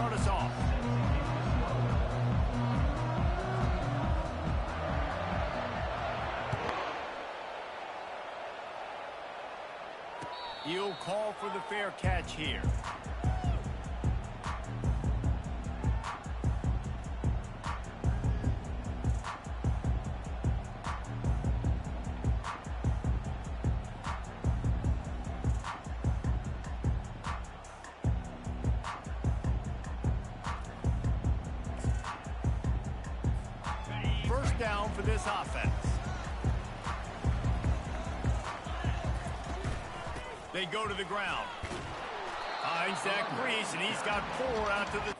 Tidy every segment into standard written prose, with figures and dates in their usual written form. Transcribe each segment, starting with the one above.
start us off. He'll call for the fair catch here. First down for this offense. They go to the ground. Finds that crease, and he's got 4 out to the...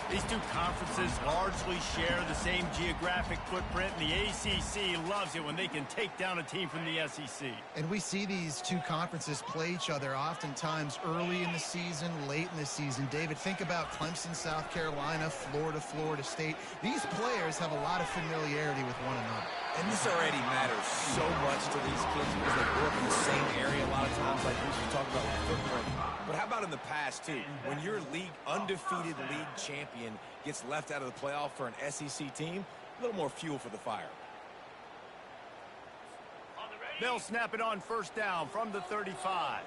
These two conferences largely share the same geographic footprint, and the ACC loves it when they can take down a team from the SEC. And we see these two conferences play each other oftentimes early in the season, late in the season. David, think about Clemson, South Carolina, Florida, Florida State. These players have a lot of familiarity with one another. And this already matters so much to these kids because they grew up in the same area a lot of times, like we should talk about with footprint. But how about in the past, too? When your undefeated league champion gets left out of the playoff for an SEC team, a little more fuel for the fire. They'll snap it on first down from the 35.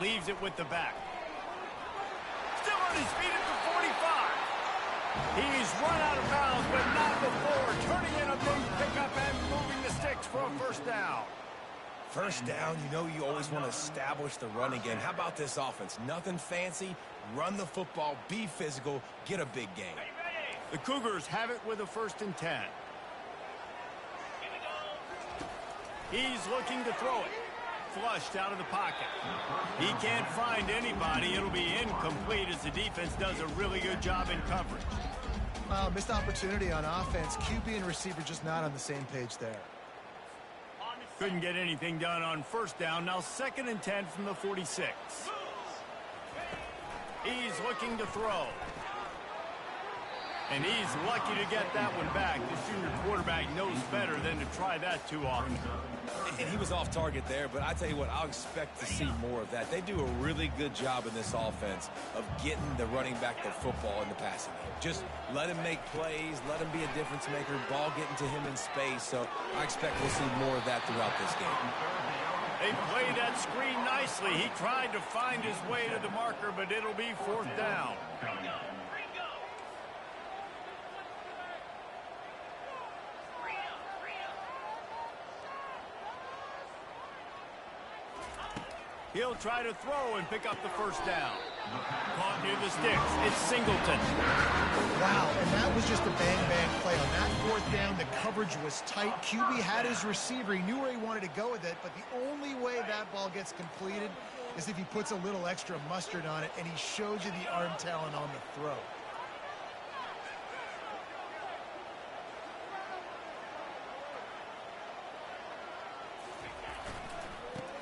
Leaves it with the back. Still on his feet at the 45. He's run out of bounds, but not before turning in a big pickup and moving the sticks for a first down. First down, you know you always want to establish the run again. How about this offense? Nothing fancy. Run the football, be physical, get a big gain. The Cougars have it with a 1st and 10. He's looking to throw it. Flushed out of the pocket. He can't find anybody. It'll be incomplete as the defense does a really good job in coverage. Missed opportunity on offense. QB and receiver just not on the same page there. Couldn't get anything done on first down. Now 2nd and 10 from the 46. He's looking to throw. And he's lucky to get that one back. The junior quarterback knows better than to try that too often. And he was off target there, but I tell you what, I'll expect to see more of that. They do a really good job in this offense of getting the running back the football in the passing game. Just let him make plays, let him be a difference maker, ball getting to him in space. So I expect we'll see more of that throughout this game. They played that screen nicely. He tried to find his way to the marker, but it'll be 4th down. He'll try to throw and pick up the first down. Caught near the sticks. It's Singleton. Wow, and that was just a bang-bang play. On that 4th down, the coverage was tight. QB had his receiver. He knew where he wanted to go with it, but the only way that ball gets completed is if he puts a little extra mustard on it, and he shows you the arm talent on the throw.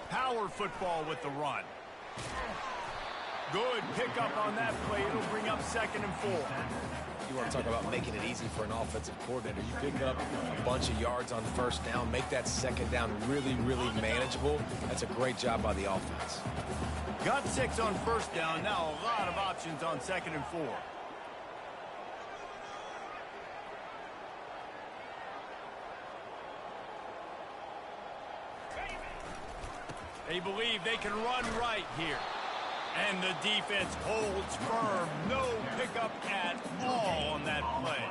Power football with the run. Good pickup on that play. It'll bring up 2nd and 4. You want to talk about making it easy for an offensive coordinator. You pick up a bunch of yards on first down, make that 2nd down really, really manageable. That's a great job by the offense. Got 6 on first down. Now a lot of options on 2nd and 4. They believe they can run right here. And the defense holds firm. No pickup at all on that play.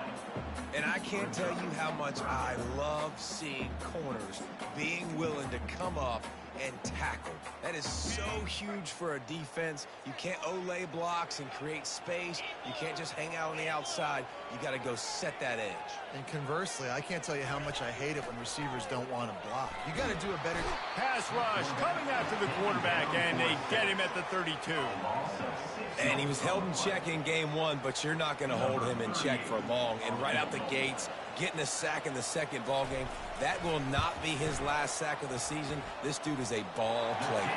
And I can't tell you how much I love seeing corners being willing to come up and tackle. That is so huge for a defense. You can't olay blocks and create space. You can't just hang out on the outside. You got to go set that edge. And conversely, I can't tell you how much I hate it when receivers don't want to block. You got to do a better pass rush coming after the quarterback, and they get him at the 32. And he was held in check in game one, but you're not going to hold him in check for long. And right out the gates, getting a sack in the second ball game, that will not be his last sack of the season. This dude is a ball player.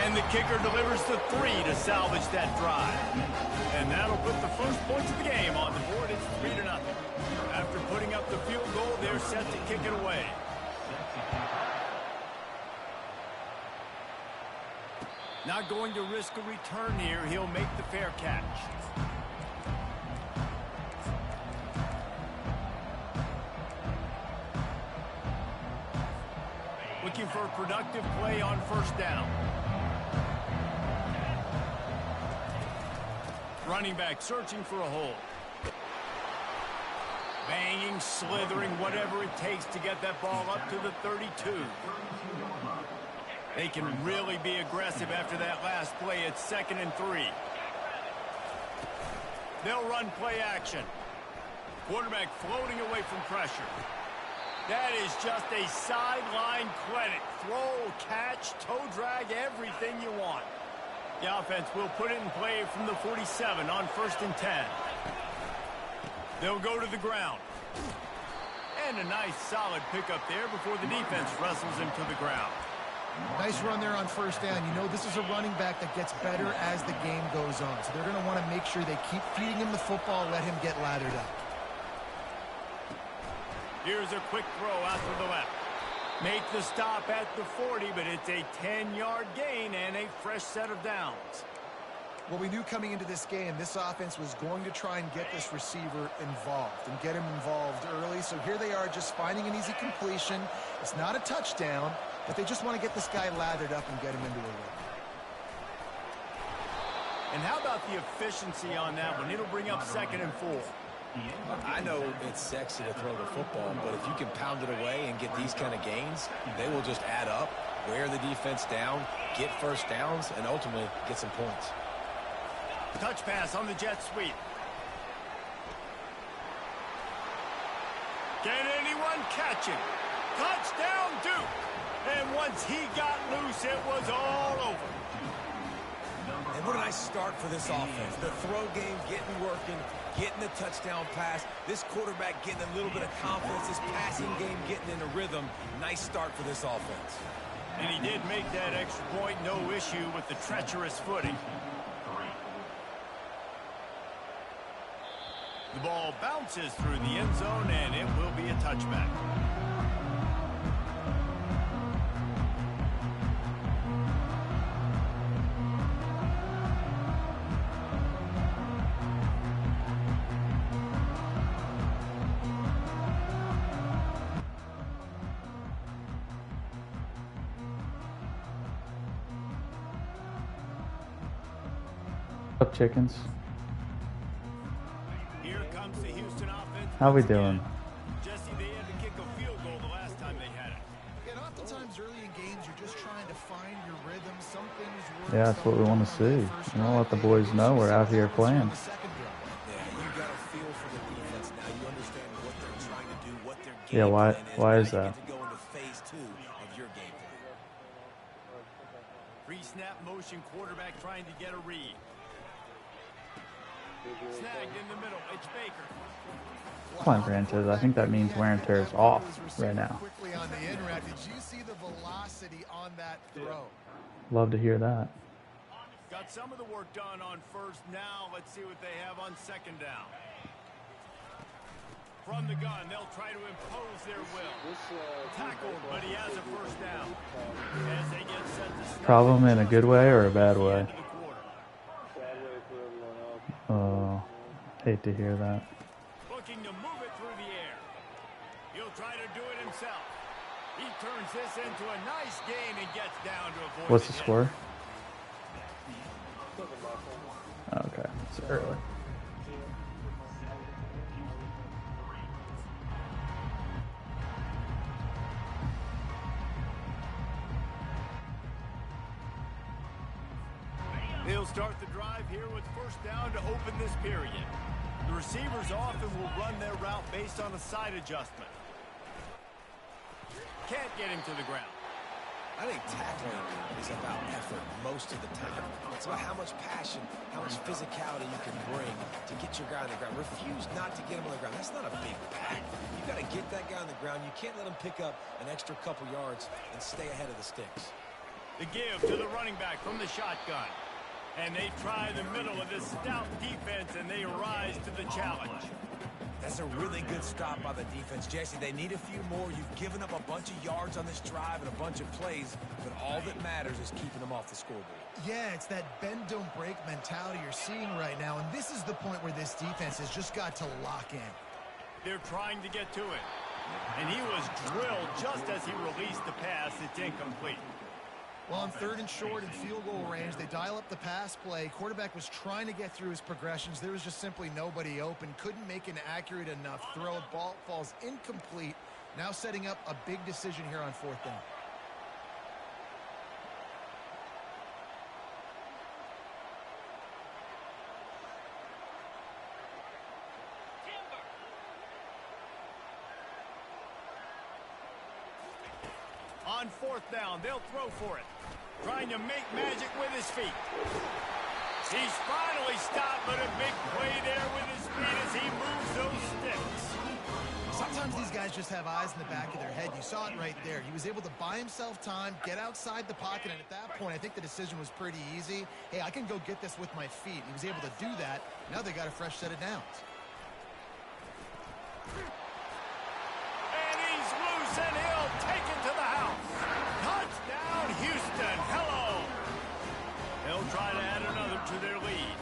And the kicker delivers the 3 to salvage that drive. And that'll put the first points of the game on the board. It's 3-0. After putting up the field goal, they're set to kick it away. Not going to risk a return here. He'll make the fair catch. Looking for a productive play on first down. Running back searching for a hole. Banging, slithering, whatever it takes to get that ball up to the 32. They can really be aggressive after that last play. It's 2nd and 3. They'll run play action. Quarterback floating away from pressure. That is just a sideline clinic. Throw, catch, toe drag, everything you want. The offense will put it in play from the 47 on 1st and 10. They'll go to the ground. And a nice solid pickup there before the defense wrestles him to the ground. Nice run there on first down. You know, this is a running back that gets better as the game goes on. So they're going to want to make sure they keep feeding him the football, let him get lathered up. Here's a quick throw out to the left. Make the stop at the 40, but it's a 10-yard gain and a fresh set of downs. Well, we knew coming into this game, this offense was going to try and get this receiver involved and get him involved early. So here they are just finding an easy completion. It's not a touchdown, but they just want to get this guy lathered up and get him into a run. And how about the efficiency on that one? It'll bring up 2nd and 4. I know it's sexy to throw the football, but if you can pound it away and get these kind of gains, they will just add up, wear the defense down, get first downs, and ultimately get some points. Touch pass on the jet sweep. Can anyone catch him? Touchdown, Duke! And once he got loose, it was all over. And what a nice start for this offense. The throw game getting working, getting the touchdown pass. This quarterback getting a little bit of confidence. This passing game getting in a rhythm. Nice start for this offense. And he did make that extra point. No issue with the treacherous footing. The ball bounces through the end zone, and it will be a touchback. Up, chickens. Here comes the Houston offense. How we doing? Jesse, they had to kick a field goal the last time they had it. And oftentimes early in games, you're just trying to find your rhythm. Some things work. Yeah, that's what we want to see. You know, let the boys know we're out here playing. Yeah, you got a feel for the defense now. You understand what they're trying to do, what their game plan is. Why is Now that? you get to go into phase 2 of your game plan. Pre-snap motion, quarterback trying to get a read. Snagged in the middle. It's Baker. Come on, Branches. I think that means wear and tear is off right now. Quickly on the in route. Did you see the velocity on that throw? Love to hear that. Got some of the work done on first. Now let's see what they have on 2nd down. From the gun, they'll try to impose their will. Tackled, but he has a first down. As they get set to snap. Problem in a good way or a bad way? End of the quarter. Oh, hate to hear that. Looking to move it through the air. He'll try to do it himself. He turns this into a nice gain and gets down to avoid What's the hit. score? Okay, it's early. He'll start the drive here with first down to open this period. The receivers often will run their route based on a side adjustment. Can't get him to the ground. I think tackling is about effort most of the time. It's about how much passion, how much physicality you can bring to get your guy on the ground. Refuse not to get him on the ground. That's not a big pack. You got to get that guy on the ground. You can't let him pick up an extra couple yards and stay ahead of the sticks. The give to the running back from the shotgun. And they try the middle of this stout defense, and they rise to the challenge. That's a really good stop by the defense, Jesse. They need a few more. You've given up a bunch of yards on this drive and a bunch of plays, but all that matters is keeping them off the scoreboard. Yeah, it's that bend, don't break mentality you're seeing right now, and this is the point where this defense has just got to lock in. They're trying to get to it. And he was drilled just as he released the pass. It's incomplete. Well, on 3rd and short and field goal range, they dial up the pass play. Quarterback was trying to get through his progressions. There was just simply nobody open. Couldn't make an accurate enough throw. Ball falls incomplete. Now setting up a big decision here on 4th down. On 4th down, they'll throw for it. Trying to make magic with his feet. He's finally stopped, but a big play there with his feet as he moves those sticks. Sometimes these guys just have eyes in the back of their head. You saw it right there. He was able to buy himself time, get outside the pocket, and at that point, I think the decision was pretty easy. Hey, I can go get this with my feet. He was able to do that. Now they got a fresh set of downs. And he's loose, and he'll take it to the house. Touchdown, Houston. Hello. They'll try to add another to their lead.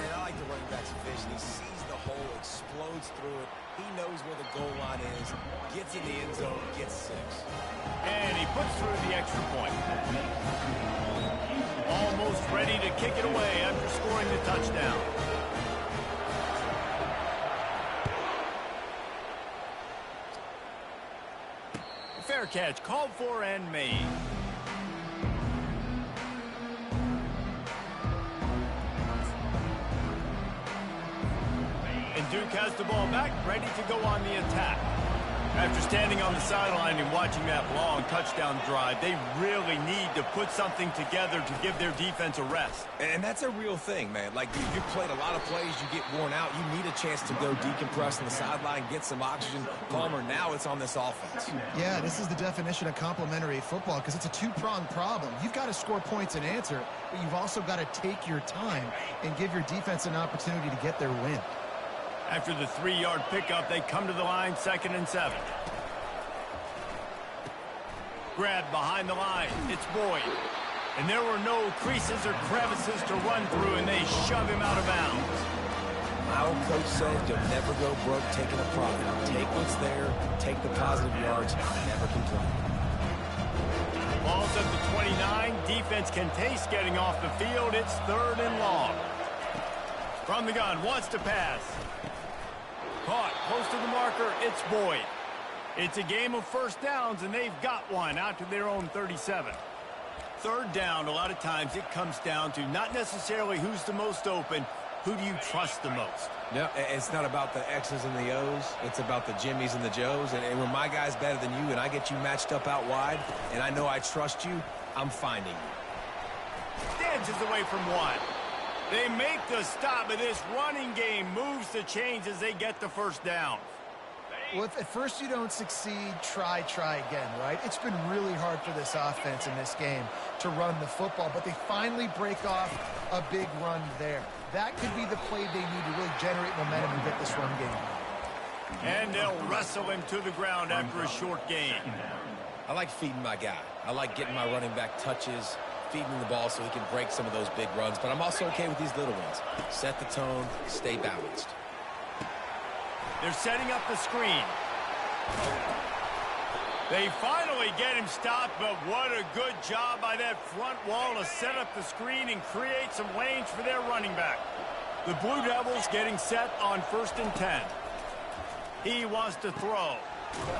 And I like the running back's vision. He sees the hole, explodes through it. He knows where the goal line is, gets in the end zone, gets 6. And he puts through the extra point. Almost ready to kick it away after scoring the touchdown. Fair catch, called for and made. And Duke has the ball back, ready to go on the attack. After standing on the sideline and watching that long touchdown drive, they really need to put something together to give their defense a rest. And that's a real thing, man. Like, you've played a lot of plays, you get worn out. You need a chance to go decompress on the sideline, get some oxygen. Palmer, now it's on this offense. Yeah, this is the definition of complementary football because it's a two-pronged problem. You've got to score points and answer, but you've also got to take your time and give your defense an opportunity to get their win. After the 3-yard pickup, they come to the line, 2nd and 7. Grabbed behind the line. It's Boyd. And there were no creases or crevices to run through, and they shove him out of bounds. My old coach said you'll never go broke taking a profit. Take what's there, take the positive yards, never complain. Ball's at the 29. Defense can taste getting off the field. It's 3rd and long. From the gun, wants to pass. Caught close to the marker. It's Boyd. It's a game of first downs, and they've got one out to their own 37. 3rd down, a lot of times it comes down to not necessarily who's the most open, who do you trust the most? No, it's not about the X's and the O's. It's about the Jimmies and the Joes. And when my guy's better than you and I get you matched up out wide, and I know I trust you, I'm finding you. Dances away from one. They make the stop, but this running game moves the chains as they get the first down. Well, if at first you don't succeed, try again, right? It's been really hard for this offense in this game to run the football, but they finally break off a big run there. That could be the play they need to really generate momentum and get this run game. And they'll wrestle him to the ground after a short gain. I like feeding my guy. I like getting my running back touches, feeding him the ball so he can break some of those big runs, but I'm also okay with these little ones. Set the tone, stay balanced. They're setting up the screen. They finally get him stopped, but what a good job by that front wall to set up the screen and create some lanes for their running back. The Blue Devils getting set on 1st and 10. He wants to throw.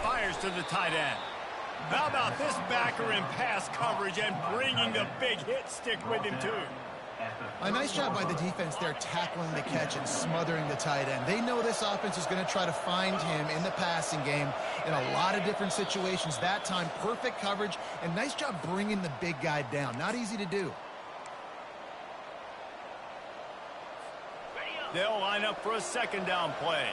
Fires to the tight end. How about this backer in pass coverage and bringing the big hit stick with him, too? A nice job by the defense there tackling the catch and smothering the tight end. They know this offense is going to try to find him in the passing game in a lot of different situations. That time, perfect coverage, and nice job bringing the big guy down. Not easy to do. They'll line up for a second down play.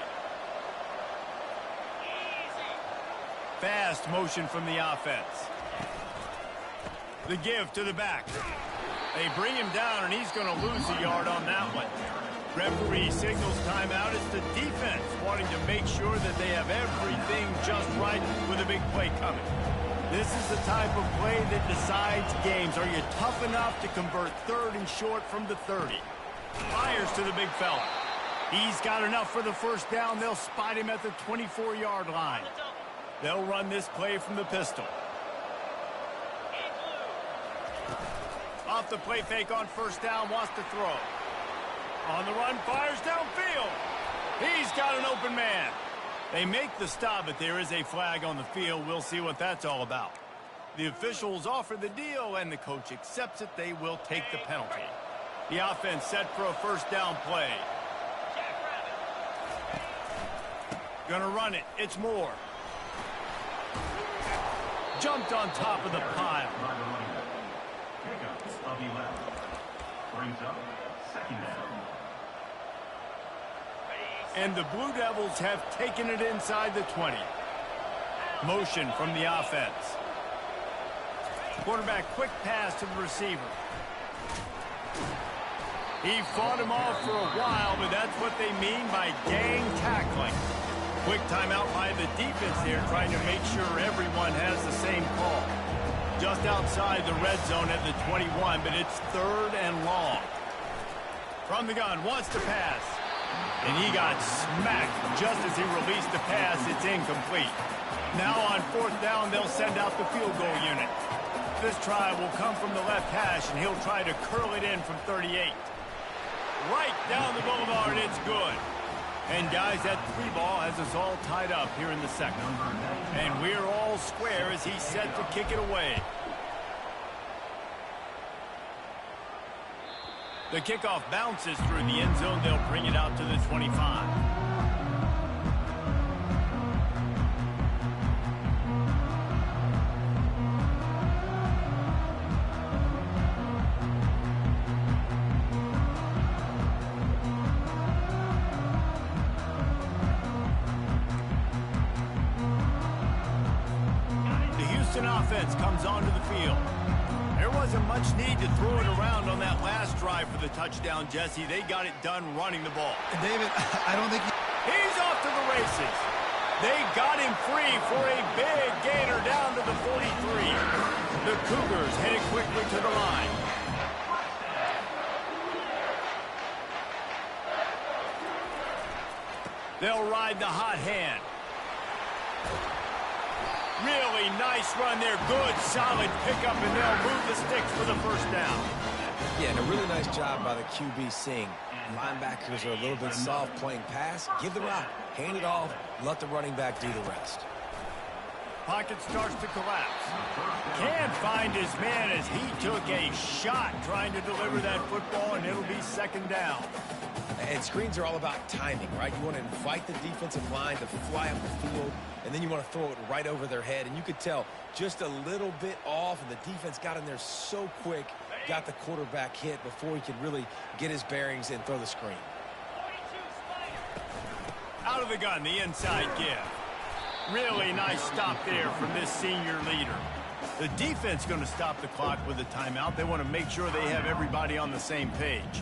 Fast motion from the offense. The give to the back. They bring him down, and he's going to lose a yard on that one. Referee signals timeout. It's the defense wanting to make sure that they have everything just right with a big play coming. This is the type of play that decides games. Are you tough enough to convert third and short from the 30? Fires to the big fella. He's got enough for the first down. They'll spot him at the 24-yard line. They'll run this play from the pistol. Off the play fake on first down, wants to throw. On the run, fires downfield. He's got an open man. They make the stop, but there is a flag on the field. We'll see what that's all about. The officials offer the deal, and the coach accepts it. They will take the penalty. The offense set for a first down play. Gonna run it. It's Moore. Jumped on top of the pile. And the Blue Devils have taken it inside the 20. Motion from the offense. Quarterback quick pass to the receiver. He fought him off for a while, but that's what they mean by gang tackling. Quick timeout by the defense here, trying to make sure everyone has the same call. Just outside the red zone at the 21, but it's third and long. From the gun, wants to pass. And he got smacked just as he released the pass. It's incomplete. Now on fourth down, they'll send out the field goal unit. This try will come from the left hash, and he'll try to curl it in from 38. Right down the boulevard, it's good. And guys, that 3-ball has us all tied up here in the second. And we're all square as he's set to kick it away. The kickoff bounces through the end zone. They'll bring it out to the 25. Offense comes onto the field. There wasn't much need to throw it around on that last drive for the touchdown, Jesse. They got it done running the ball. And David, I don't think he's off to the races. They got him free for a big gainer down to the 43. The Cougars headed quickly to the line. They'll ride the hot hand. Really nice run there. Good, solid pickup, and they'll move the sticks for the first down. Yeah, and a really nice job by the QB seeing linebackers are a little bit soft playing pass. Give the rock, hand it off, let the running back do the rest. Pocket starts to collapse. Can't find his man as he took a shot trying to deliver that football, and it'll be second down. And screens are all about timing, right? You want to invite the defensive line to fly up the field, and then you want to throw it right over their head. And you could tell just a little bit off, and the defense got in there so quick, got the quarterback hit before he could really get his bearings and throw the screen. Out of the gun, the inside give. Really nice stop there from this senior leader. The defense going to stop the clock with a timeout. They want to make sure they have everybody on the same page.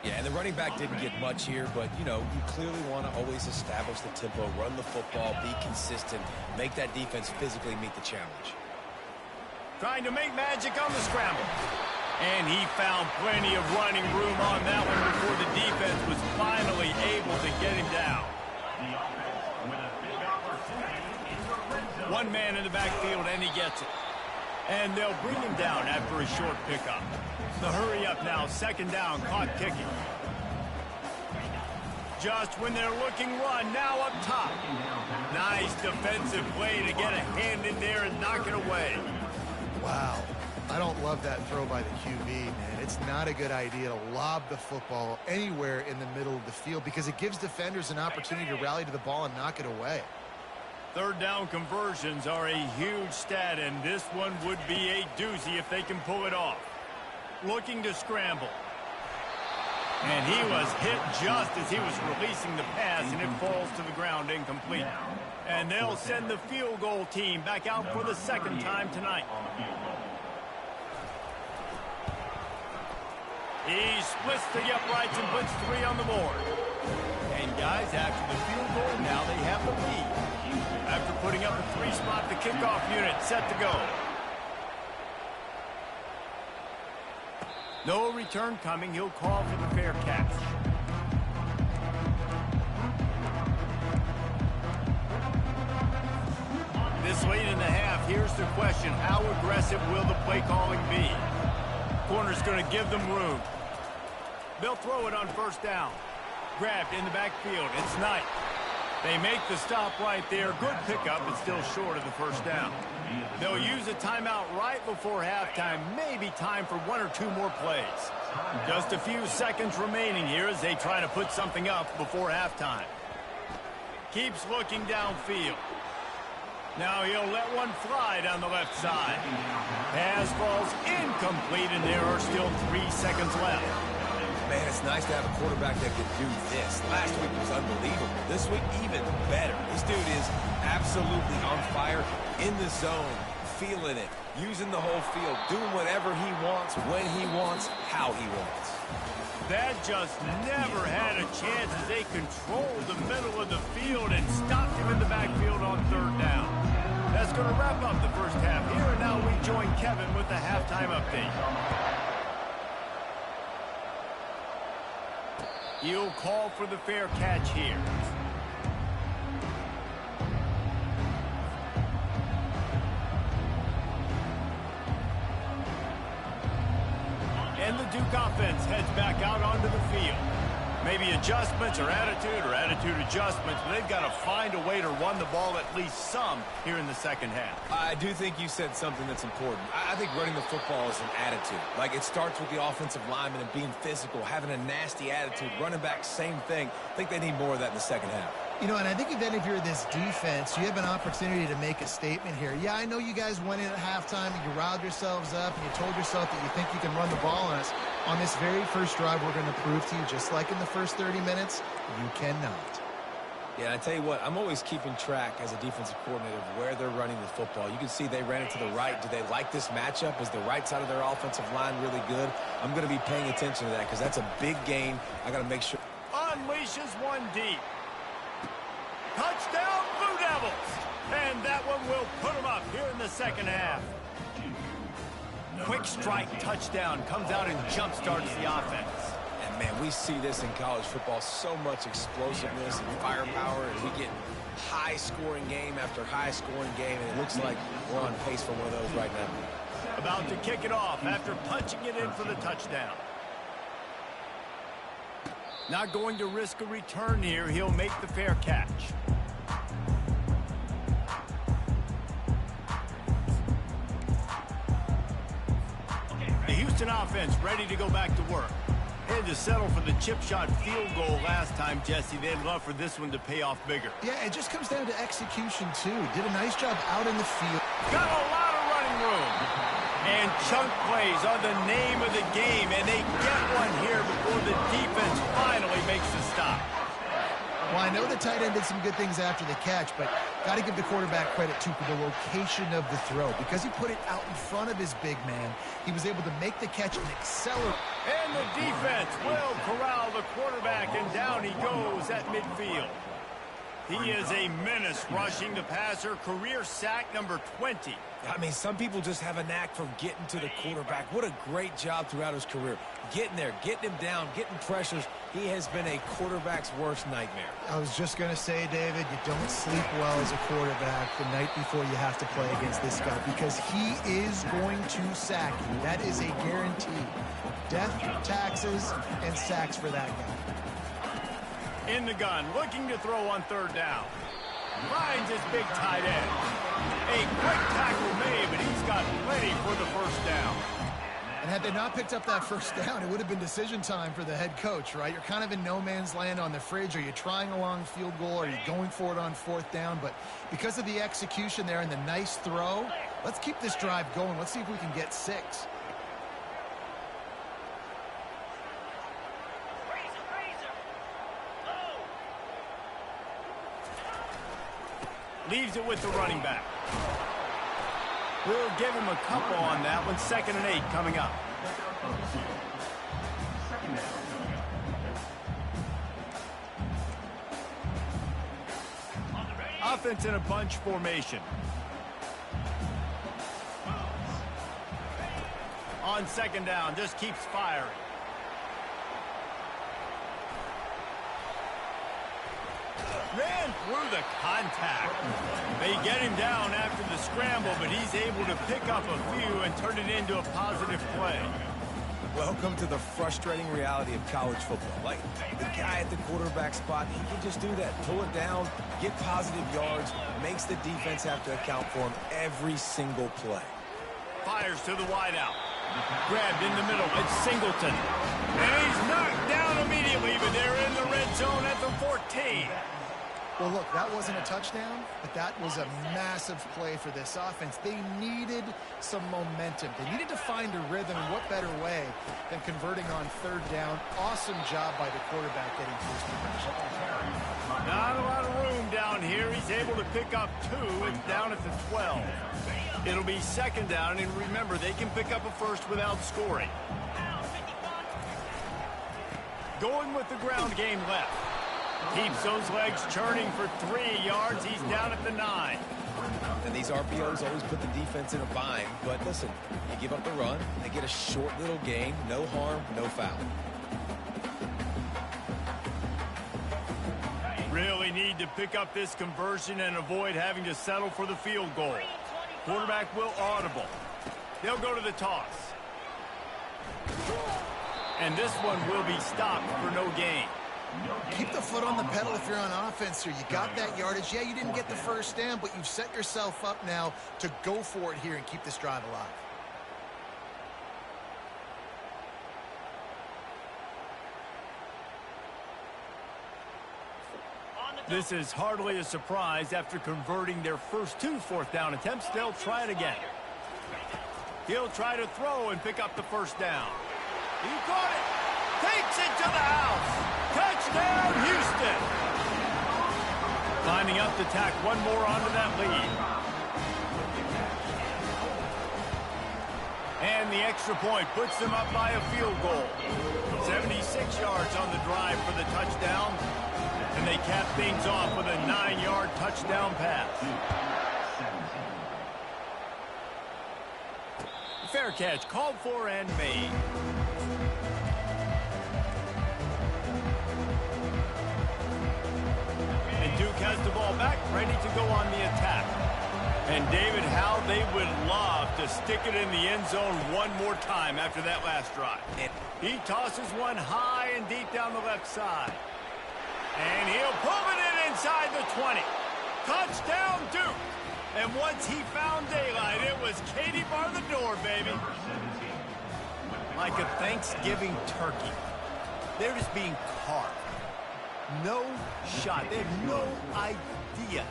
Yeah, and the running back didn't get much here, but, you know, you clearly want to always establish the tempo, run the football, be consistent, make that defense physically meet the challenge. Trying to make magic on the scramble. And he found plenty of running room on that one before the defense was finally able to get him down. One man in the backfield, and he gets it. And they'll bring him down after a short pickup. The hurry up now, second down, clock ticking. Just when they're looking run, now up top. Nice defensive play to get a hand in there and knock it away. Wow. I don't love that throw by the QB, man. It's not a good idea to lob the football anywhere in the middle of the field because it gives defenders an opportunity to rally to the ball and knock it away. Third down conversions are a huge stat, and this one would be a doozy if they can pull it off. Looking to scramble. And he was hit just as he was releasing the pass, and it falls to the ground incomplete. And they'll send the field goal team back out for the second time tonight. He splits the uprights and puts 3 on the board. And guys, after the field goal, now they have the lead. After putting up a 3-spot, the kickoff unit set to go. No return coming. He'll call for the fair catch. This late in the half, here's the question. How aggressive will the play calling be? Corner's going to give them room. They'll throw it on first down. Grabbed in the backfield. It's Knight. They make the stop right there. Good pickup, but still short of the first down. They'll use a timeout right before halftime. Maybe time for 1 or 2 more plays. Just a few seconds remaining here as they try to put something up before halftime. Keeps looking downfield. Now he'll let one fly down the left side. Pass falls incomplete, and there are still 3 seconds left. Man, it's nice to have a quarterback that could do this. Last week was unbelievable. This week, even better. This dude is absolutely on fire, in the zone, feeling it, using the whole field, doing whatever he wants, when he wants, how he wants. That just never had a chance as they controlled the middle of the field and stopped him in the backfield on third down. That's going to wrap up the first half here, and now we join Kevin with the halftime update. He'll call for the fair catch here. And the Duke offense heads back out onto the field. Maybe adjustments or attitude adjustments, but they've got to find a way to run the ball at least some here in the second half. I do think you said something that's important. I think running the football is an attitude. Like, it starts with the offensive lineman and being physical, having a nasty attitude. Running back, same thing. I think they need more of that in the second half. You know, and I think if you're this defense, you have an opportunity to make a statement here. Yeah, I know you guys went in at halftime and you riled yourselves up and you told yourself that you think you can run the ball on us. On this very first drive, we're going to prove to you, just like in the first 30 minutes, you cannot. Yeah, and I tell you what, I'm always keeping track as a defensive coordinator of where they're running the football. You can see they ran it to the right. Do they like this matchup? Is the right side of their offensive line really good? I'm going to be paying attention to that because that's a big gain. I got to make sure. Unleashes one deep. Touchdown, Blue Devils! And that one will put them up here in the second half. Quick strike touchdown comes out and jump-starts the offense. And, man, we see this in college football, so much explosiveness and firepower as we get high-scoring game after high-scoring game, and it looks like we're on pace for one of those right now. About to kick it off after punching it in for the touchdown. Not going to risk a return here. He'll make the fair catch. The Houston offense ready to go back to work. Had to settle for the chip shot field goal last time, Jesse. They'd love for this one to pay off bigger. Yeah, it just comes down to execution, too. Did a nice job out in the field. Got a lot of running room. And chunk plays are the name of the game, and they get one here before the defense finally makes the stop. Well, I know the tight end did some good things after the catch, but got to give the quarterback credit, too, for the location of the throw. Because he put it out in front of his big man, he was able to make the catch and accelerate. And the defense will corral the quarterback, and down he goes at midfield. He is a menace rushing the passer, career sack number 20. I mean, some people just have a knack for getting to the quarterback. What a great job throughout his career. Getting there, getting him down, getting pressures. He has been a quarterback's worst nightmare. I was just going to say, David, you don't sleep well as a quarterback the night before you have to play against this guy because he is going to sack you. That is a guarantee. Death, taxes, and sacks for that guy. In the gun, looking to throw on third down. Finds his big tight end. A quick tackle made, but he's got plenty for the first down. And had they not picked up that first down, it would have been decision time for the head coach, right? You're kind of in no man's land on the fridge. Are you trying a long field goal? Are you going for it on 4th down? But because of the execution there and the nice throw, let's keep this drive going. Let's see if we can get 6. Leaves it with the running back. We'll give him a couple on that one. 2nd and 8 coming up. Offense in a bunch formation. On 2nd down, just keeps firing. Ran through the contact. They get him down after the scramble, but he's able to pick up a few and turn it into a positive play. Welcome to the frustrating reality of college football. Like, the guy at the quarterback spot, he can just do that. Pull it down, get positive yards, makes the defense have to account for him every single play. Fires to the wideout. Grabbed in the middle. It's Singleton. And he's knocked down immediately, but they're in the red zone at the 14. Well, look, that wasn't a touchdown, but that was a massive play for this offense. They needed some momentum. They needed to find a rhythm, and what better way than converting on 3rd down. Awesome job by the quarterback getting through his progression. Not a lot of room down here. He's able to pick up 2. It's down at the 12. It'll be 2nd down, and remember, they can pick up a first without scoring. Going with the ground game left. Keeps those legs churning for 3 yards. He's down at the 9. And these RPOs always put the defense in a bind. But listen, you give up the run, they get a short little gain. No harm, no foul. Really need to pick up this conversion and avoid having to settle for the field goal. Quarterback will audible. They'll go to the toss. And this one will be stopped for no gain. Keep the foot on the pedal if you're on offense here. You got that yardage. Yeah, you didn't get the first down, but you've set yourself up now to go for it here and keep this drive alive. This is hardly a surprise. After converting their first 2 4th down attempts, they'll try it again. He'll try to throw and pick up the first down. He caught it. Takes it to the house. Touchdown, Houston. Lining up to tack one more onto that lead. And the extra point puts them up by a field goal. 76 yards on the drive for the touchdown. And they cap things off with a 9-yard touchdown pass. Fair catch called for and made. And Duke has the ball back, ready to go on the attack. And David, how they would love to stick it in the end zone one more time after that last drive. He tosses one high and deep down the left side. And he'll pull it in inside the 20. Touchdown, Duke. And once he found daylight, it was Katie bar the door, baby. Like a Thanksgiving turkey. They're just being carved. No shot. They have no idea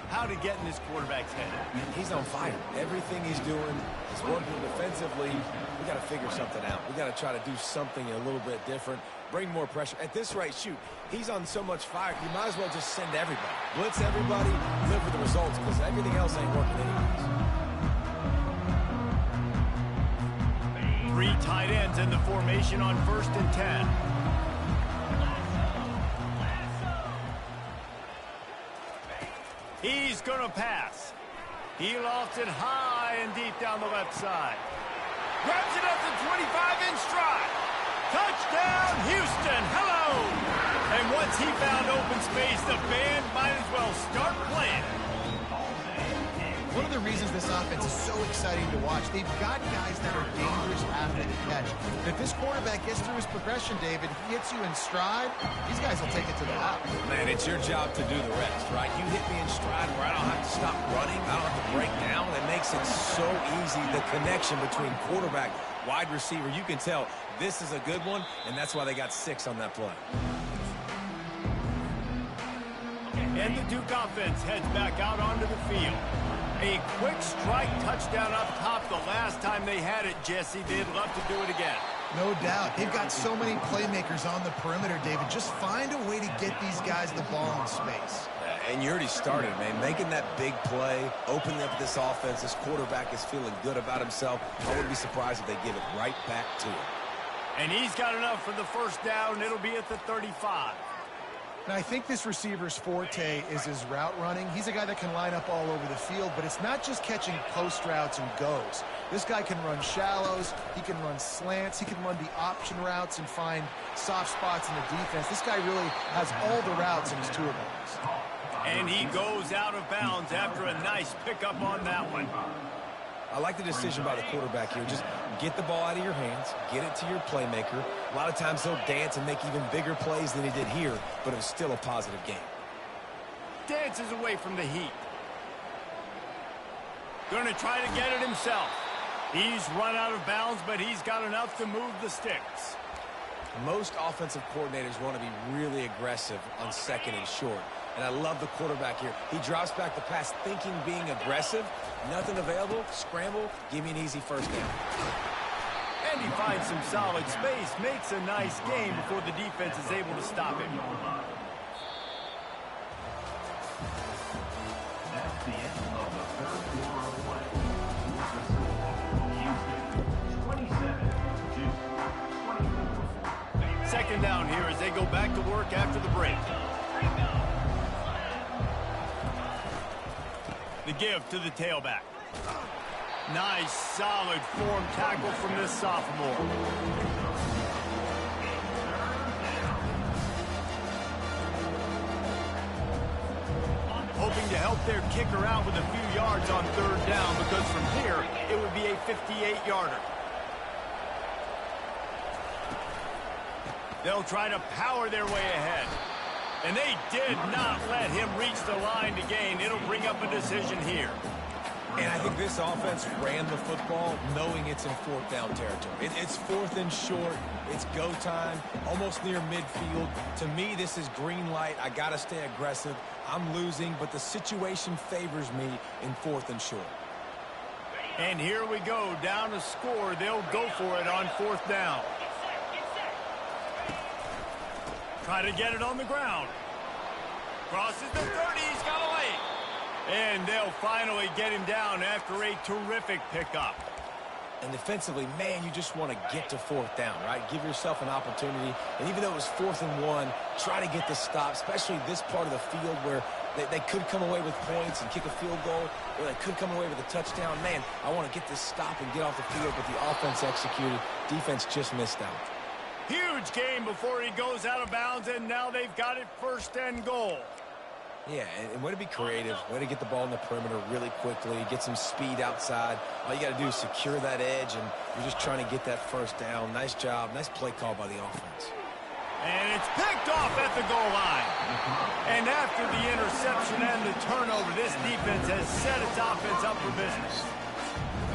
how to get in this quarterback's head. He's on fire. Everything he's doing is working defensively. We got to figure something out. We got to try to do something a little bit different. Bring more pressure. At this rate, shoot, he's on so much fire, you might as well just send everybody. Blitz everybody, live with the results, because everything else ain't working anyways. 3 tight ends in the formation on 1st and 10. He's going to pass. He lofts it high and deep down the left side. Grabs it up to 25 in stride. Touchdown, Houston. Hello. And once he found open space, the band might as well start playing. One of the reasons this offense is so exciting to watch, they've got guys that are dangerous after the catch. And if this quarterback gets through his progression, David, he hits you in stride, these guys will take it to the house. Man, it's your job to do the rest, right? You hit me in stride where I don't have to stop running. I don't have to break down. It makes it so easy, the connection between quarterback wide receiver, you can tell this is a good one, and that's why they got 6 on that play. And the Duke offense heads back out onto the field. A quick strike touchdown up top the last time they had it, Jesse. They'd love to do it again. No doubt. They've got so many playmakers on the perimeter, David. Just find a way to get these guys the ball in space. And you already started, man. Making that big play, opening up this offense. This quarterback is feeling good about himself. I wouldn't be surprised if they give it right back to him. And he's got enough for the first down. It'll be at the 35. Now, I think this receiver's forte is his route running. He's a guy that can line up all over the field, but it's not just catching post routes and goes. This guy can run shallows, he can run slants, he can run the option routes and find soft spots in the defense. This guy really has all the routes in his toolbox. And he goes out of bounds after a nice pickup on that one. I like the decision by the quarterback here. Just get the ball out of your hands, get it to your playmaker. A lot of times he'll dance and make even bigger plays than he did here, but it was still a positive game. Dances away from the heat. Going to try to get it himself. He's run out of bounds, but he's got enough to move the sticks. Most offensive coordinators want to be really aggressive on 2nd and short. And I love the quarterback here. He drops back the pass thinking being aggressive. Nothing available. Scramble. Give me an easy first down. And he finds some solid space. Makes a nice game before the defense is able to stop him. That's the end of the third quarter of play. 27-24. Second down here as they go back to work after the break. The give to the tailback. Nice, solid form tackle from this sophomore. Hoping to help their kicker out with a few yards on 3rd down, because from here, it would be a 58-yarder. They'll try to power their way ahead. And they did not let him reach the line to gain. It'll bring up a decision here. And I think this offense ran the football knowing it's in 4th down territory. It's 4th and short. It's go time, almost near midfield. To me, this is green light. I got to stay aggressive. I'm losing, but the situation favors me in 4th and short. And here we go, down to score. They'll go for it on 4th down. Try to get it on the ground. Crosses the 30, he's got away. And they'll finally get him down after a terrific pickup. And defensively, man, you just want to get to 4th down, right? Give yourself an opportunity. And even though it was 4th and 1, try to get the stop, especially this part of the field where they could come away with points and kick a field goal, or they could come away with a touchdown. Man, I want to get this stop and get off the field, but the offense executed. Defense just missed out. Huge game before he goes out of bounds, and now they've got it 1st and goal. Yeah, and way to be creative, way to get the ball in the perimeter really quickly, get some speed outside. All you got to do is secure that edge, and you're just trying to get that 1st down. Nice job, nice play call by the offense. And it's picked off at the goal line. And after the interception and the turnover, this defense has set its offense up for business.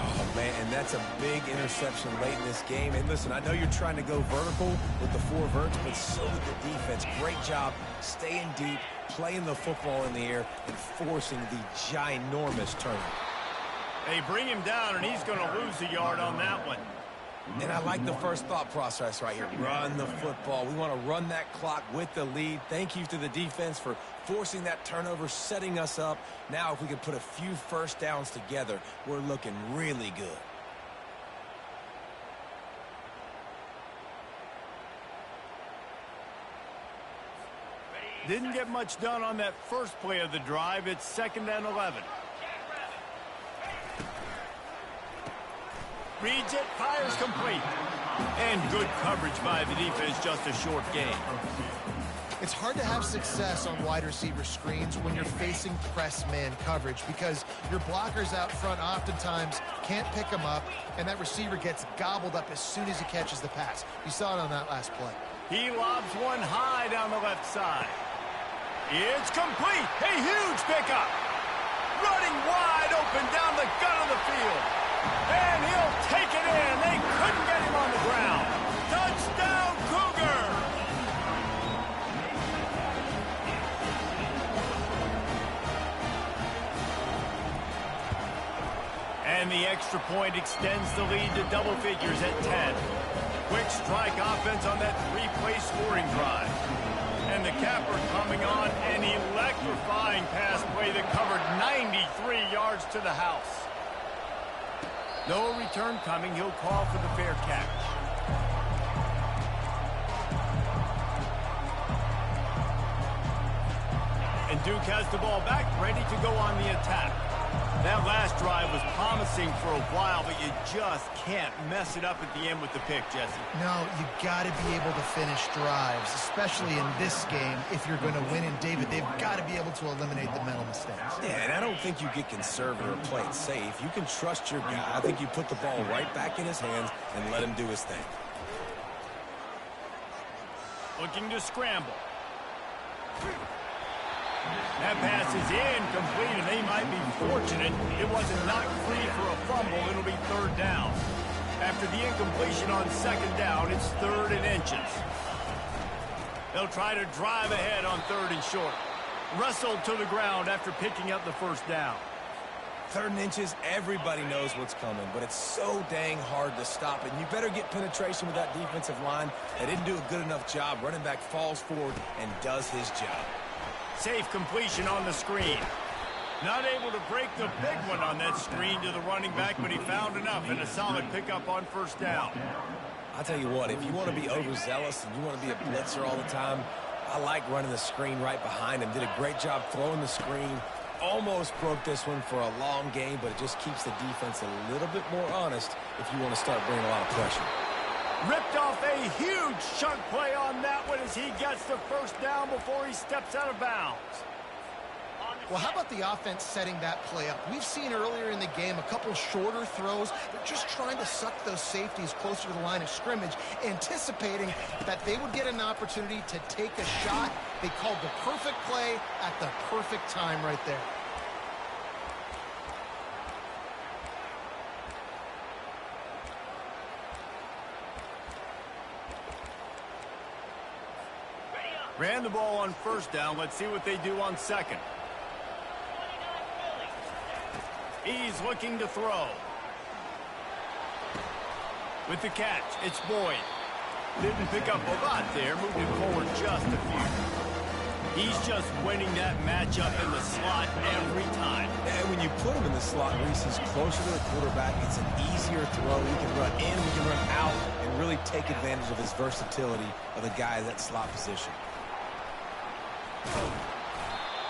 Oh, man, and that's a big interception late in this game. And listen, I know you're trying to go vertical with the 4 verts, but so did the defense. Great job staying deep, playing the football in the air, and forcing the ginormous turnover. They bring him down, and he's going to lose a yard on that one. And I like the first thought process right here. Run the football. We want to run that clock with the lead. Thank you to the defense for forcing that turnover, setting us up. Now, if we could put a few 1st downs together, we're looking really good. Didn't get much done on that first play of the drive. It's 2nd and 11. Reads it, fires complete. And good coverage by the defense, just a short game. It's hard to have success on wide receiver screens when you're facing press man coverage because your blockers out front oftentimes can't pick them up, and that receiver gets gobbled up as soon as he catches the pass. You saw it on that last play. He lobs one high down the left side. It's complete. A huge pickup. Running wide open down the gut of the field. And he'll take it in. They couldn't extra point extends the lead to double figures at 10. Quick strike offense on that three-play scoring drive. And the capper coming on, an electrifying pass play that covered 93 yards to the house. No return coming. He'll call for the fair catch. And Duke has the ball back, ready to go on the attack. That last drive was promising for a while, but you just can't mess it up at the end with the pick, Jesse. No, you got to be able to finish drives, especially in this game if you're going to win. And, David, they've got to be able to eliminate the mental mistakes. Yeah, and I don't think you get conservative or play it safe. You can trust your guy. I think you put the ball right back in his hands and let him do his thing. Looking to scramble. That pass is incomplete, and they might be fortunate it wasn't knocked free for a fumble. It'll be third down. After the incompletion on second down, it's 3rd and inches. They'll try to drive ahead on 3rd and short. Wrestled to the ground after picking up the first down. 3rd and inches, everybody knows what's coming, but it's so dang hard to stop it. You better get penetration with that defensive line. They didn't do a good enough job. Running back falls forward and does his job. Safe completion on the screen. Not able to break the big one on that screen to the running back, but he found enough and a solid pickup on first down. I'll tell you what, if you want to be overzealous and you want to be a blitzer all the time, I like running the screen right behind him. Did a great job throwing the screen. Almost broke this one for a long game, but it just keeps the defense a little bit more honest if you want to start bringing a lot of pressure. Ripped off a huge chunk play on that one as he gets the first down before he steps out of bounds. Well, how about the offense setting that play up? We've seen earlier in the game a couple shorter throws. They're just trying to suck those safeties closer to the line of scrimmage, anticipating that they would get an opportunity to take a shot. They called the perfect play at the perfect time right there. Ran the ball on first down. Let's see what they do on second. He's looking to throw. With the catch, it's Boyd. Didn't pick up a lot there. Moved it forward just a few. He's just winning that matchup in the slot every time. And when you put him in the slot, Reese is closer to the quarterback. It's an easier throw. We can run in, we can run out, and really take advantage of his versatility of the guy in that slot position.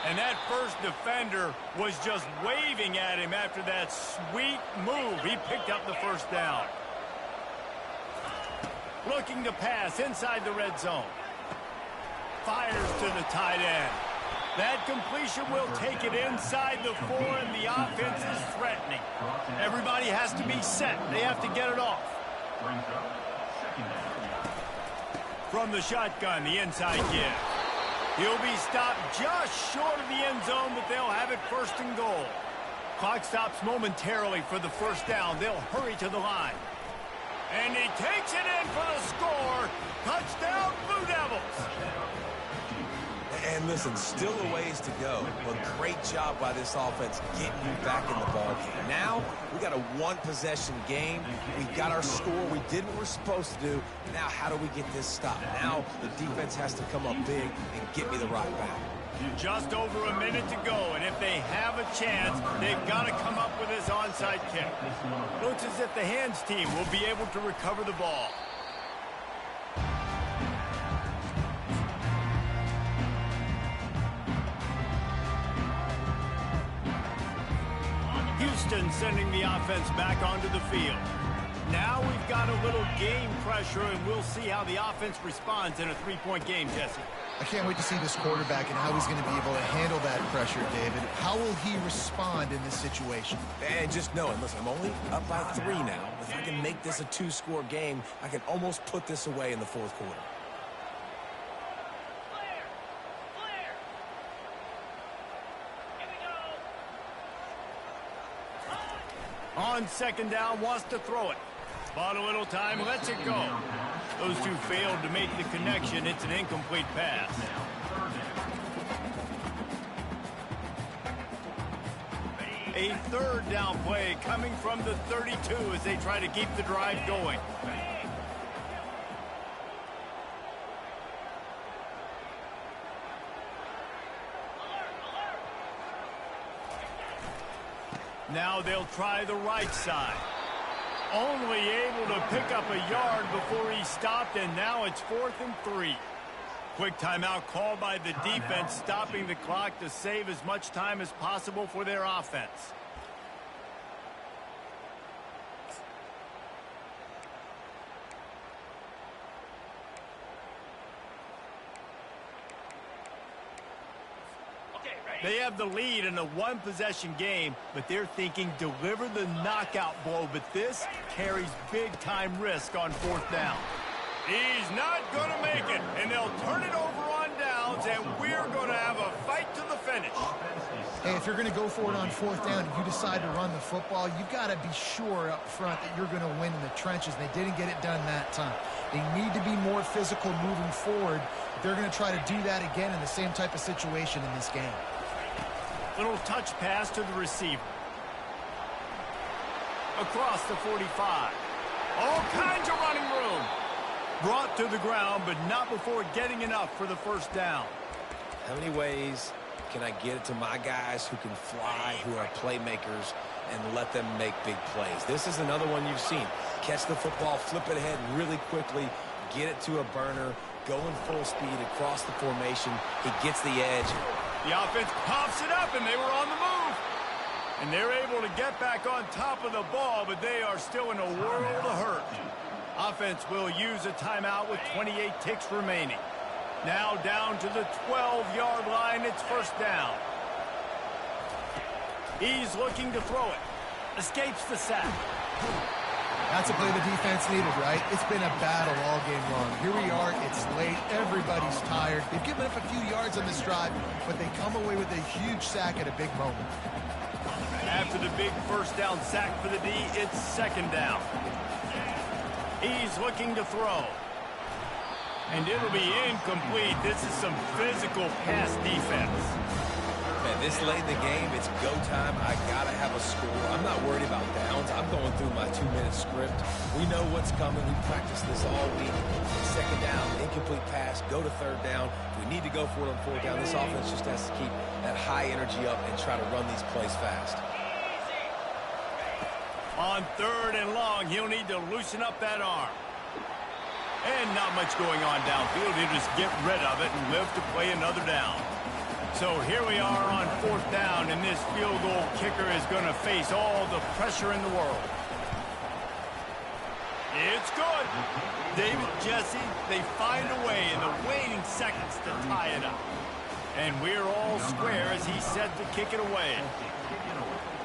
And that first defender was just waving at him after that sweet move. He picked up the first down. Looking to pass inside the red zone. Fires to the tight end. That completion will take it inside the 4, and the offense is threatening. Everybody has to be set. They have to get it off. From the shotgun, the inside give. He'll be stopped just short of the end zone, but they'll have it 1st and goal. Clock stops momentarily for the first down. They'll hurry to the line. And he takes it in for the score. Touchdown, Blue Devils. And listen, still a ways to go, but great job by this offense getting you back in the ball game. Now, we got a one-possession game. We got our score. We did what we're supposed to do. Now, how do we get this stopped? Now, the defense has to come up big and get me the right back. Just over a minute to go, and if they have a chance, they've got to come up with this onside kick. Looks as if the hands team will be able to recover the ball. Houston sending the offense back onto the field. Now we've got a little game pressure, and we'll see how the offense responds in a 3-point game, Jesse. I can't wait to see this quarterback and how he's going to be able to handle that pressure, David. How will he respond in this situation? And just knowing, listen, I'm only up by 3 now. If I can make this a 2-score game, I can almost put this away in the 4th quarter. On second down, wants to throw it. Bought a little time, lets it go. Those two failed to make the connection. It's an incomplete pass. A third down play coming from the 32 as they try to keep the drive going. Now they'll try the right side. Only able to pick up a yard before he stopped, and now it's 4th and 3. Quick timeout called by the defense, stopping the clock to save as much time as possible for their offense. They have the lead in a one-possession game, but they're thinking deliver the knockout blow, but this carries big-time risk on 4th down. He's not going to make it, and they'll turn it over on downs, and we're going to have a fight to the finish. Hey, if you're going to go for it on 4th down and you decide to run the football, you've got to be sure up front that you're going to win in the trenches. They didn't get it done that time. They need to be more physical moving forward. They're going to try to do that again in the same type of situation in this game. Little touch pass to the receiver. Across the 45. All kinds of running room. Brought to the ground, but not before getting enough for the 1st down. How many ways can I get it to my guys who can fly, who are playmakers, and let them make big plays? This is another one you've seen. Catch the football, flip it ahead really quickly, get it to a burner, go in full speed across the formation. He gets the edge. The offense pops it up, and they were on the move. And they're able to get back on top of the ball, but they are still in a world of hurt. Offense will use a timeout with 28 ticks remaining. Now down to the 12-yard line. It's 1st down. He's looking to throw it. Escapes the sack. That's a play the defense needed, right? It's been a battle all game long. Here we are. It's late. Everybody's tired. They've given up a few yards on this drive, but they come away with a huge sack at a big moment. After the big 1st down sack for the D, it's 2nd down. He's looking to throw. And it'll be incomplete. This is some physical pass defense. Man, this late in the game, it's go time. I got to have a score. I'm not worried about downs. I'm going through my 2-minute script. We know what's coming. We practiced this all week. 2nd down, incomplete pass, go to 3rd down. We need to go for it on 4th down. This offense just has to keep that high energy up and try to run these plays fast. On 3rd and long, he'll need to loosen up that arm. And not much going on downfield. He'll just get rid of it and live to play another down. So here we are on 4th down, and this field goal kicker is going to face all the pressure in the world. It's good. David, Jesse, they find a way in the waning seconds to tie it up. And we're all square as he's set to kick it away.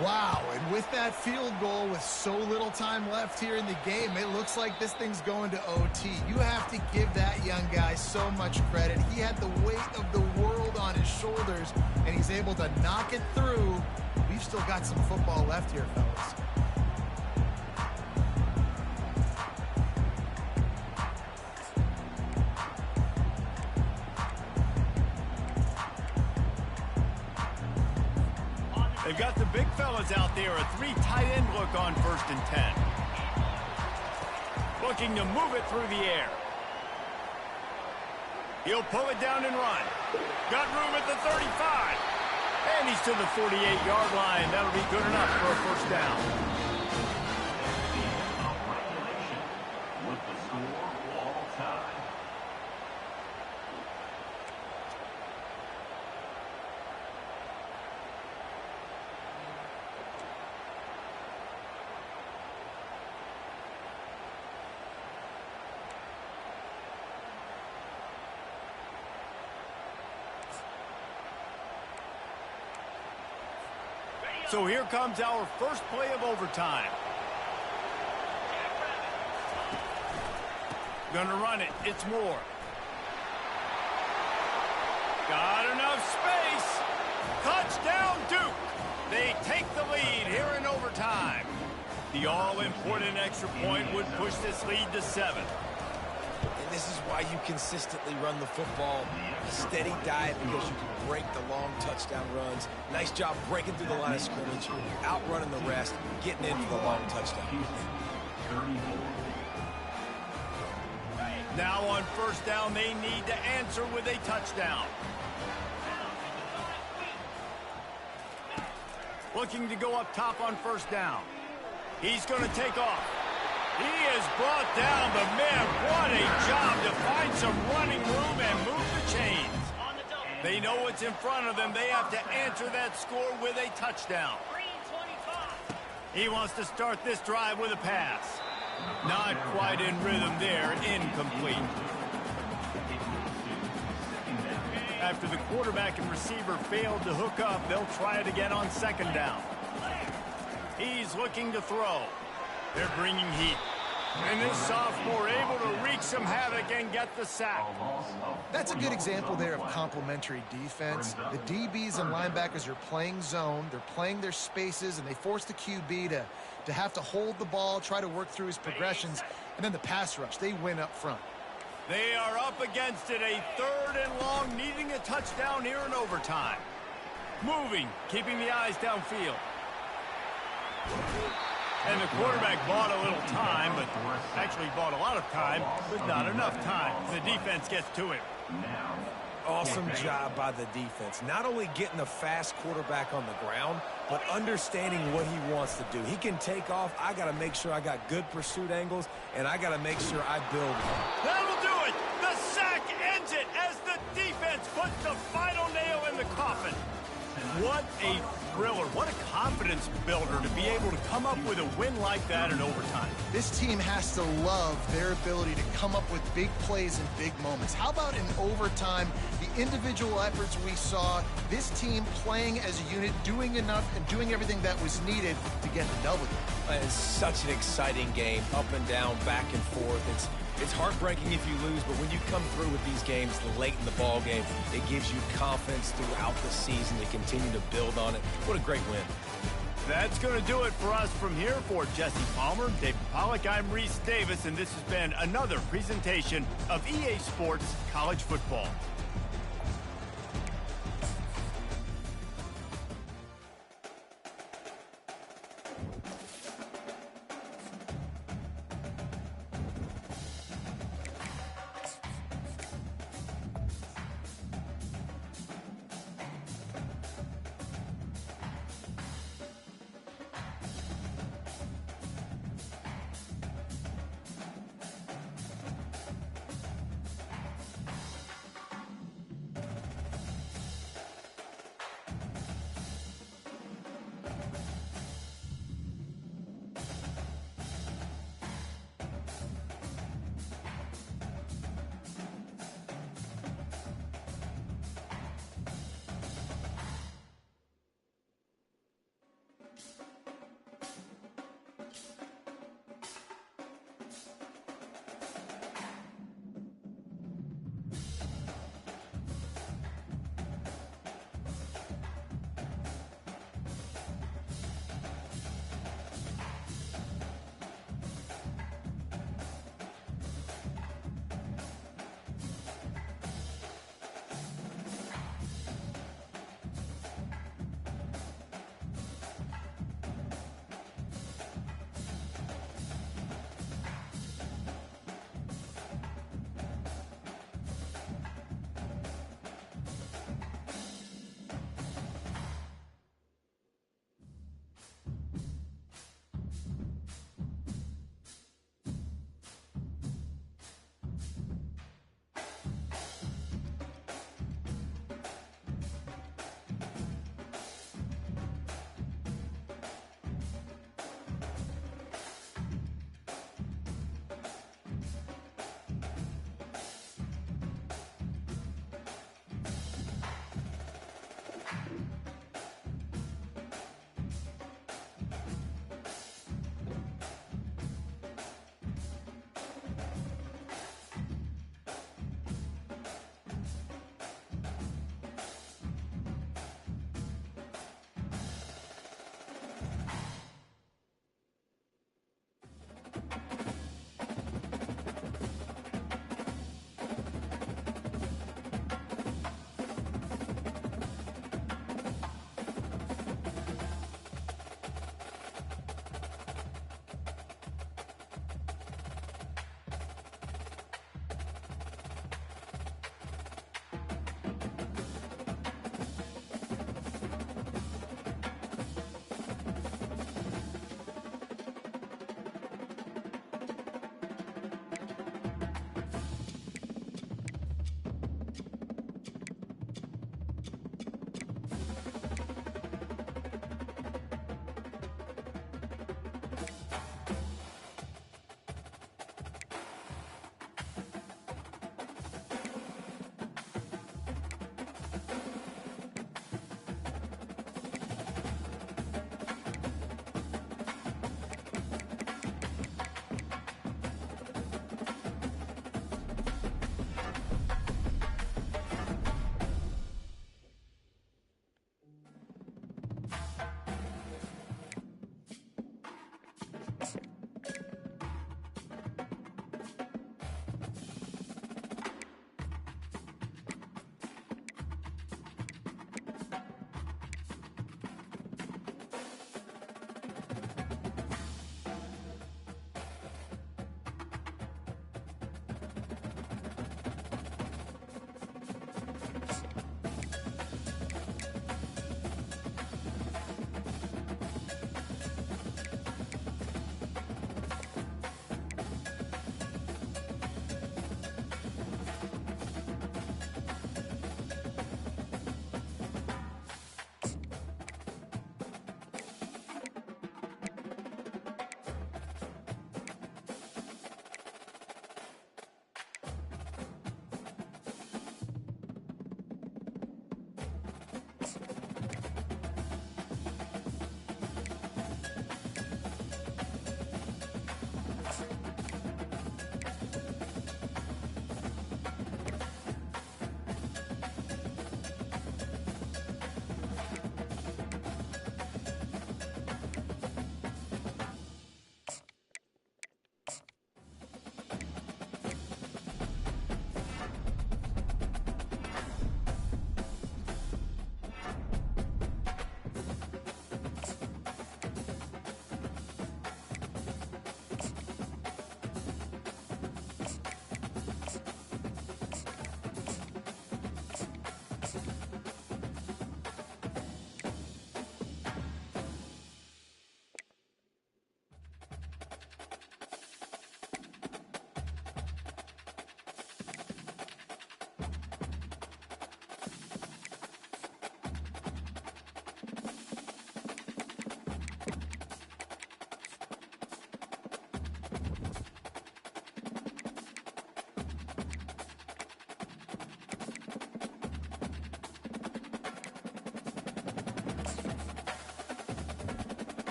Wow, and with that field goal with so little time left here in the game, it looks like this thing's going to OT. You have to give that young guy so much credit. He had the weight of the world on his shoulders, and he's able to knock it through. We've still got some football left here, fellas. They've got the big fellas out there, a 3 tight end look on 1st and 10. Looking to move it through the air. He'll pull it down and run. Got room at the 35. And he's to the 48-yard line. That'll be good enough for a 1st down. With the score all time. So here comes our first play of overtime. Gonna run it. It's Moore. Got enough space. Touchdown, Duke. They take the lead here in overtime. The all-important extra point would push this lead to 7. And this is why you consistently run the football. A steady diet because you can break the long touchdown runs. Nice job breaking through the line of scrimmage, outrunning the rest, getting in for the long touchdown. Now on first down, they need to answer with a touchdown. Looking to go up top on first down. He's going to take off. He is brought down, but man, what a job to find some running room and move the chains. They know what's in front of them. They have to answer that score with a touchdown. He wants to start this drive with a pass. Not quite in rhythm there, incomplete. After the quarterback and receiver failed to hook up, they'll try it again on second down. He's looking to throw. They're bringing heat. And this sophomore able to wreak some havoc and get the sack. That's a good example there of complementary defense. The DBs and linebackers are playing zone. They're playing their spaces, and they force the QB to have to hold the ball, try to work through his progressions, and then the pass rush. They win up front. They are up against it, a third and long, needing a touchdown here in overtime. Moving, keeping the eyes downfield. And the quarterback bought a little time, but actually bought a lot of time, but not enough time. The defense gets to it. Awesome job by the defense. Not only getting a fast quarterback on the ground, but understanding what he wants to do. He can take off. I got to make sure I got good pursuit angles, and I got to make sure I build. That'll do it. The sack ends it as the defense puts the final nail in the coffin. What a thriller. What a confidence builder to be able to come up with a win like that in overtime. This team has to love their ability to come up with big plays and big moments. How about in overtime, the individual efforts we saw, this team playing as a unit, doing enough and doing everything that was needed to get the W. It's such an exciting game, up and down, back and forth. It's heartbreaking if you lose, but when you come through with these games late in the ball game, it gives you confidence throughout the season to continue to build on it. What a great win. That's going to do it for us from here. For Jesse Palmer, David Pollack, I'm Reese Davis, and this has been another presentation of EA Sports College Football.